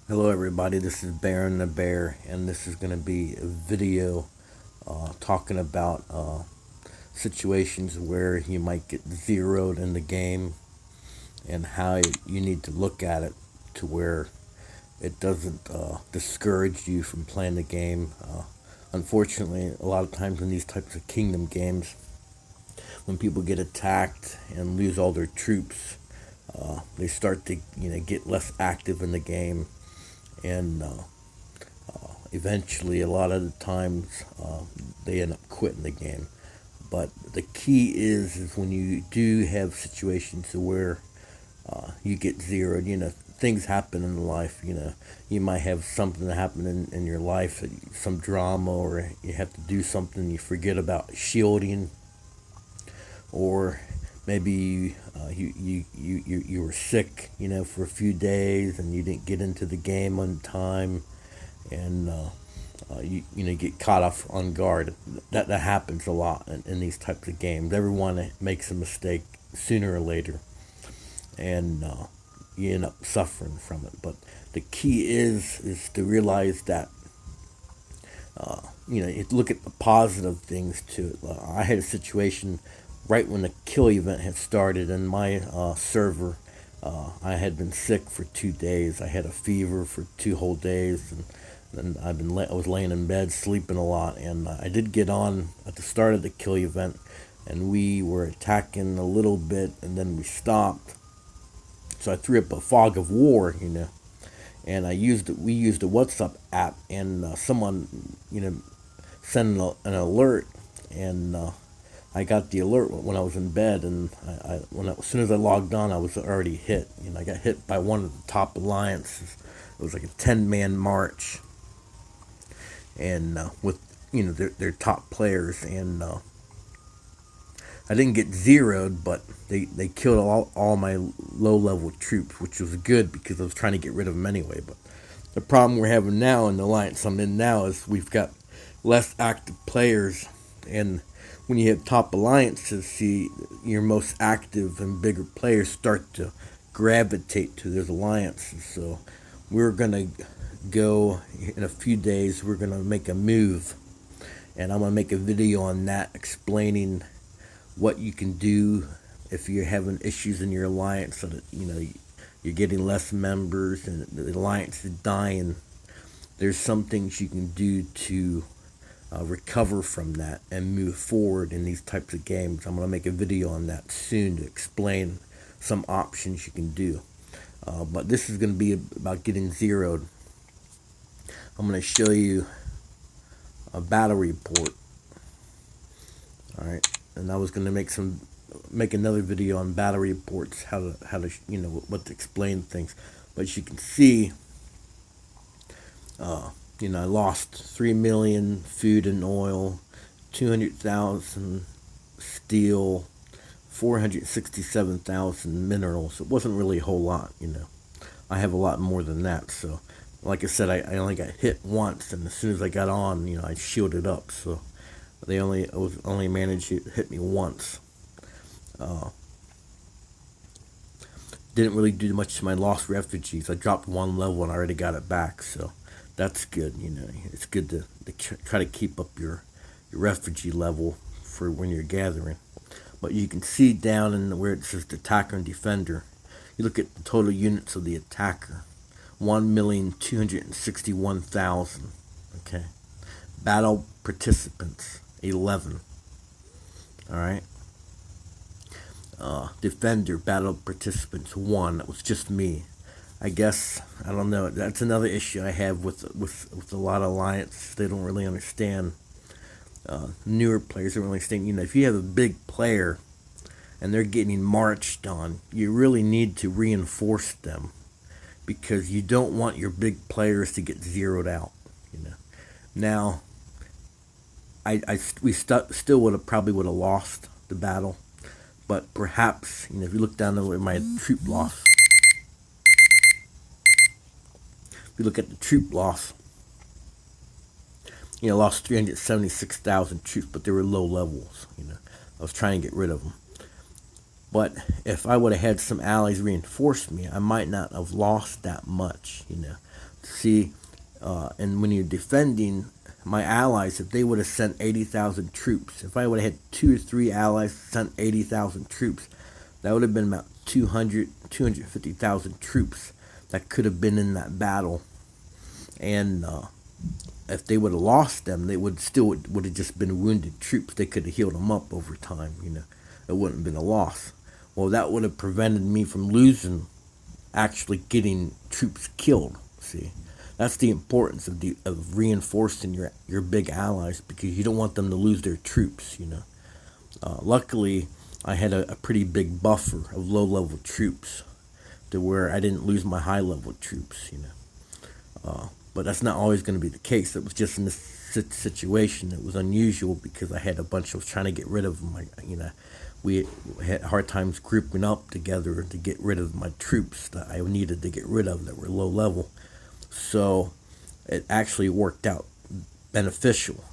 Hello everybody, this is Baron the Bear, and this is going to be a video talking about situations where you might get zeroed in the game and how you need to look at it to where it doesn't discourage you from playing the game. Unfortunately, a lot of times in these types of kingdom games, when people get attacked and lose all their troops, they start to get less active in the game, and eventually, a lot of the times, they end up quitting the game. But the key is when you do have situations where you get zeroed. Things happen in life. You might have something happen in your life, some drama, or you have to do something. You forget about shielding, or maybe you were sick, for a few days, and you didn't get into the game on time, and you get caught off on guard. That happens a lot in these types of games. Everyone makes a mistake sooner or later, and you end up suffering from it. But the key is to realize that you look at the positive things to it. I had a situation right when the kill event had started in my server. I had been sick for 2 days. I had a fever for 2 whole days, and I was laying in bed sleeping a lot. And I did get on at the start of the kill event, and we were attacking a little bit, and then we stopped. So I threw up a fog of war, and we used a WhatsApp app, and someone sent an alert, and I got the alert when I was in bed, and as soon as I logged on, I was already hit. I got hit by one of the top alliances. It was like a 10-man march, and with their top players, and I didn't get zeroed, but they killed all my low level troops, which was good because I was trying to get rid of them anyway. But the problem we're having now in the alliance I'm in now is we've got less active players, and when you have top alliances, see, your most active and bigger players start to gravitate to those alliances. So we're gonna go in a few days. We're gonna make a move, and I'm gonna make a video on that explaining what you can do if you're having issues in your alliance, so that you're getting less members and the alliance is dying. There's some things you can do to recover from that and move forward in these types of games. I'm going to make a video on that soon to explain some options you can do. But this is going to be about getting zeroed. I'm going to show you a battle report. Alright, and I was going to make another video on battle reports, how to what to explain things. But as you can see, I lost 3 million food and oil, 200,000 steel, 467,000 minerals. It wasn't really a whole lot. I have a lot more than that. So, like I said, I only got hit once, and as soon as I got on, I shielded up. So I was only managed to hit me once. Didn't really do much to my lost refugees. I dropped one level and I already got it back. So that's good. It's good to try to keep up your refugee level for when you're gathering. But you can see down in where it says the attacker and defender, you look at the total units of the attacker, 1,261,000. Okay, battle participants 11. All right. Defender battle participants 1. That was just me. I guess, I don't know. That's another issue I have with a lot of alliance. They don't really understand. Newer players don't really understand. If you have a big player and they're getting marched on, you really need to reinforce them, because you don't want your big players to get zeroed out. Now, we still probably would have lost the battle, but perhaps if you look down at my troop loss. If you look at the troop loss, lost 376,000 troops, but they were low levels. I was trying to get rid of them. But if I would have had some allies reinforce me, I might not have lost that much. See, and when you're defending my allies, if they would have sent 80,000 troops, if I would have had 2 or 3 allies sent 80,000 troops, that would have been about 250,000 troops that could have been in that battle. And if they would have lost them, they would have just been wounded troops. They could have healed them up over time. It wouldn't have been a loss. Well, that would have prevented me from losing, actually getting troops killed. See, that's the importance of reinforcing your big allies, because you don't want them to lose their troops. Luckily, I had a pretty big buffer of low level troops, to where I didn't lose my high level troops. But that's not always going to be the case. It was just in this situation, it was unusual because I had a bunch of trying to get rid of them. We had hard times grouping up together to get rid of my troops that I needed to get rid of that were low level. So it actually worked out beneficial.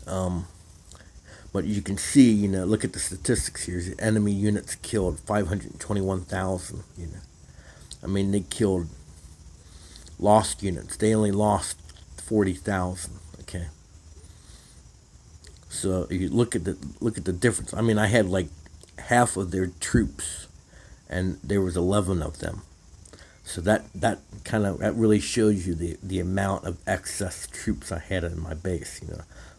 But you can see, look at the statistics here. The enemy units killed 521,000. I mean, they killed lost units. They only lost 40,000. Okay. So if you look at the difference. I mean, I had like half of their troops, and there was 11 of them. So that really shows you the amount of excess troops I had in my base.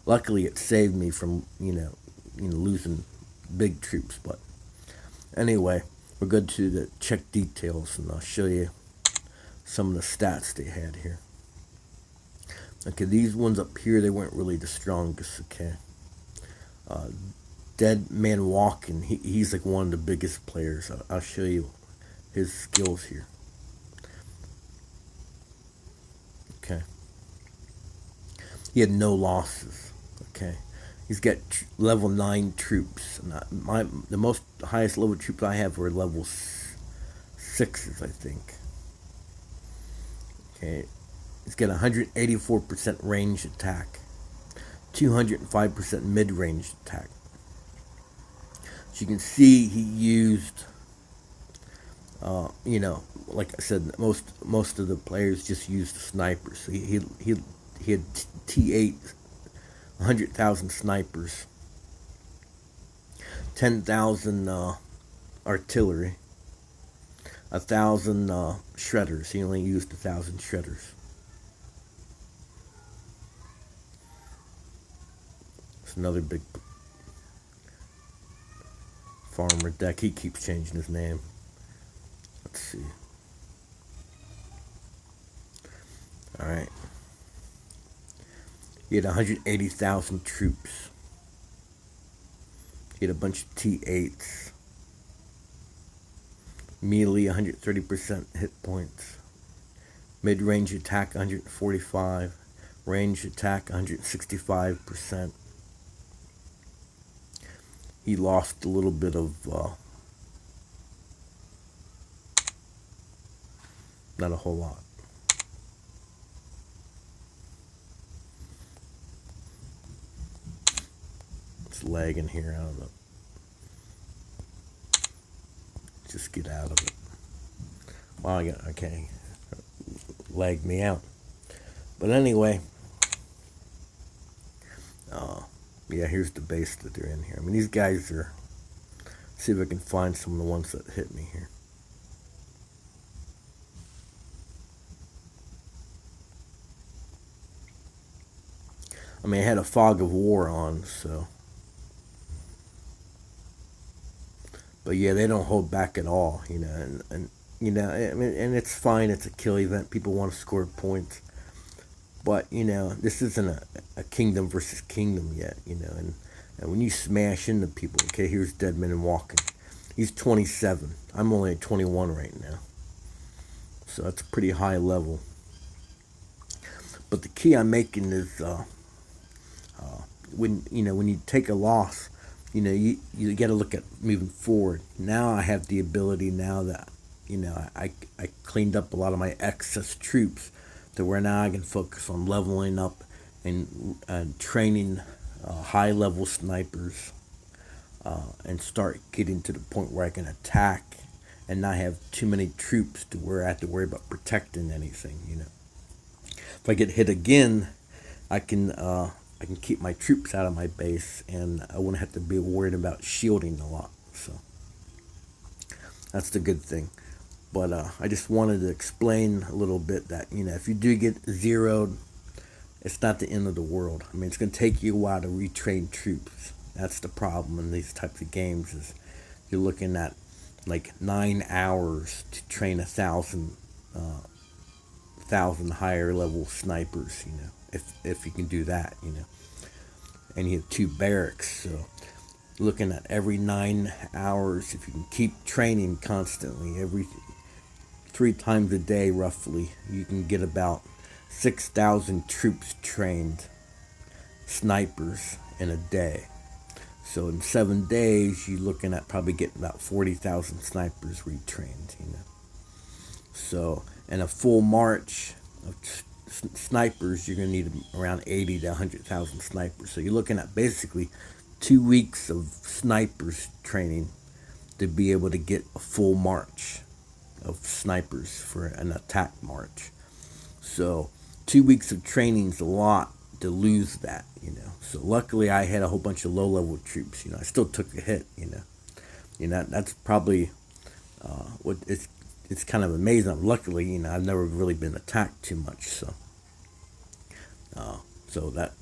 Luckily it saved me from losing big troops. But anyway, we're good to the check details, and I'll show you some of the stats they had here. Okay, these ones up here, they weren't really the strongest. Okay. Dead Man Walking, he's like one of the biggest players. I'll show you his skills here. Okay. He had no losses. Okay. He's got level 9 troops. The most highest level troops I have were level 6s, I think. Okay. He's got 184% range attack, 205% mid-range attack. As you can see, he used, like I said, most of the players just used the snipers. So he had T8, 100,000 snipers, 10,000 artillery, 1,000 shredders. He only used 1,000 shredders. It's another big farmer deck. He keeps changing his name. Let's see. Alright. He had 180,000 troops. He had a bunch of T8s. Melee, 130% hit points. Mid-range attack, 145. Range attack, 165%. He lost a little bit of, not a whole lot. It's lagging here, I don't know. Just get out of it. Wow, okay. Lagged me out. But anyway, yeah, here's the base that they're in here. I mean, these guys are, see if I can find some of the ones that hit me here. I mean, I had a fog of war on, so. But yeah, they don't hold back at all, and I mean, and it's fine. It's a kill event. People want to score points. But, this isn't a kingdom versus kingdom yet, and when you smash into people, okay, here's Dead Man Walking. He's 27. I'm only at 21 right now. So that's a pretty high level. But the key I'm making is, when you take a loss, you got to look at moving forward. Now I have the ability, now that, I cleaned up a lot of my excess troops, to where now I can focus on leveling up and training high level snipers, and start getting to the point where I can attack and not have too many troops to where I have to worry about protecting anything. If I get hit again, I can keep my troops out of my base, and I won't have to be worried about shielding a lot. So that's the good thing. But I just wanted to explain a little bit that if you do get zeroed, it's not the end of the world. I mean, it's going to take you a while to retrain troops. That's the problem in these types of games is you're looking at like 9 hours to train 1,000 higher level snipers. If you can do that. And you have 2 barracks, so looking at every 9 hours, if you can keep training constantly, every 3 times a day roughly, you can get about 6,000 troops trained, snipers, in a day. So in 7 days, you're looking at probably getting about 40,000 snipers retrained. So in a full march of snipers, you're going to need around 80 to 100,000 snipers. So you're looking at basically 2 weeks of snipers training to be able to get a full march of snipers for an attack march. So 2 weeks of training is a lot to lose that. So luckily I had a whole bunch of low-level troops. I still took a hit. That's probably what it's kind of amazing. Luckily, I've never really been attacked too much. So that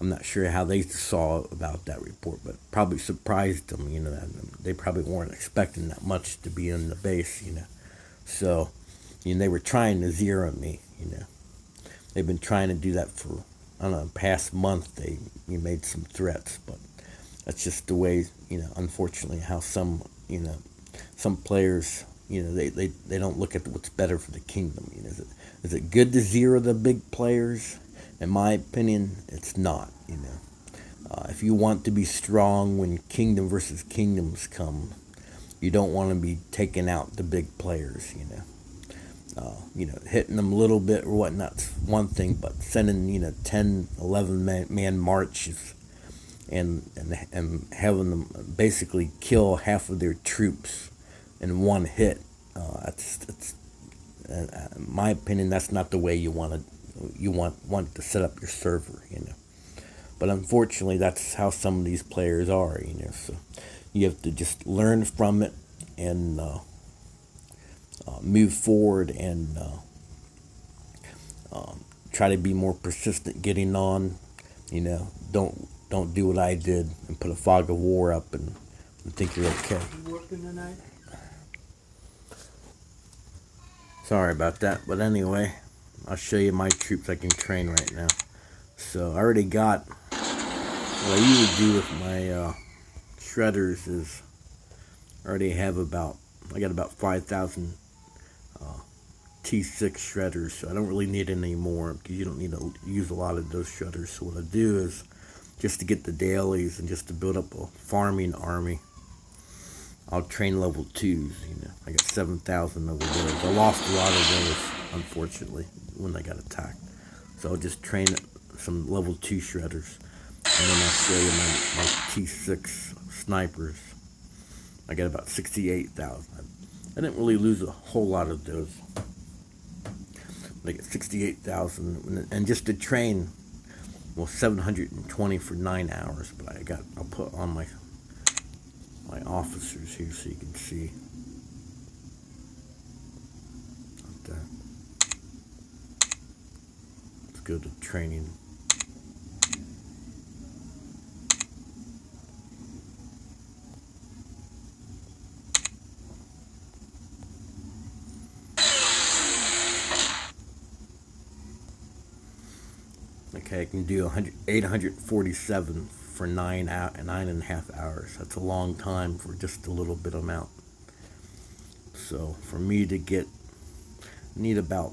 I'm not sure how they saw about that report, but probably surprised them. That they probably weren't expecting that much to be in the base. So they were trying to zero me. They've been trying to do that for, I don't know, past month. They made some threats, but that's just the way, unfortunately, how some players, they don't look at what's better for the kingdom. Is it good to zero the big players? In my opinion, it's not. If you want to be strong when kingdom versus kingdoms come, you don't want to be taking out the big players. Hitting them a little bit or whatnot's one thing, but sending 10, 11 man marches and having them basically kill half of their troops in one hit. That's in my opinion, that's not the way you want to set up your server. But unfortunately, that's how some of these players are. So you have to just learn from it and move forward and try to be more persistent getting on. Don't do what I did and put a fog of war up and think you're okay. You working tonight? Sorry about that, but anyway, I'll show you my troops I can train right now. So I already got, what I usually do with my shredders is I got about 5,000 T6 shredders, so I don't really need any more because you don't need to use a lot of those shredders. So what I do is, just to get the dailies and just to build up a farming army, I'll train level 2s. I got 7,000 over those. I lost a lot of those, unfortunately, when I got attacked. So I'll just train some level 2 shredders, and then I'll show you my T6 snipers. I got about 68,000. I didn't really lose a whole lot of those. I get 68,000, and just to train, 720 for 9 hours. But I'll put on my officers here so you can see. Let's go to training. Okay, I can do 847 for 9.5 hours. That's a long time for just a little bit amount. So for me to need about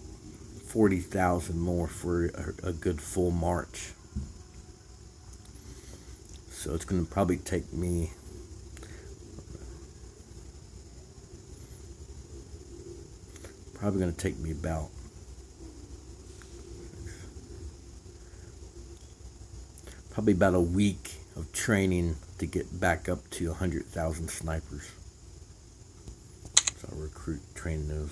40,000 more for a good full march. So it's going to probably take me about a week of training to get back up to 100,000 snipers. recruit, train those.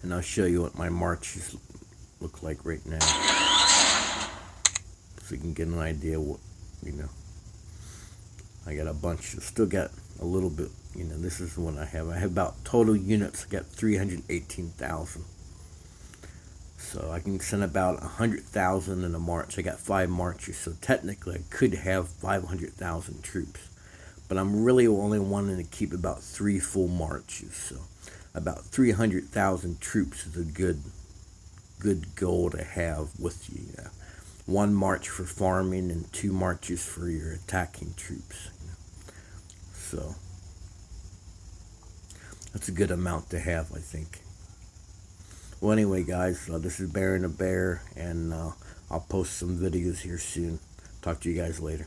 And I'll show you what my marches look like right now, so you can get an idea what, you know. I got a bunch, still got a little bit, you know, this is what I have. I have about total units, I got 318,000. So I can send about 100,000 in a march. I got 5 marches, so technically I could have 500,000 troops. But I'm really only wanting to keep about 3 full marches, so about 300,000 troops is a good goal to have with you. 1 march for farming and 2 marches for your attacking troops. So that's a good amount to have, I think. Well, anyway, guys, this is Baron the Bear, and I'll post some videos here soon. Talk to you guys later.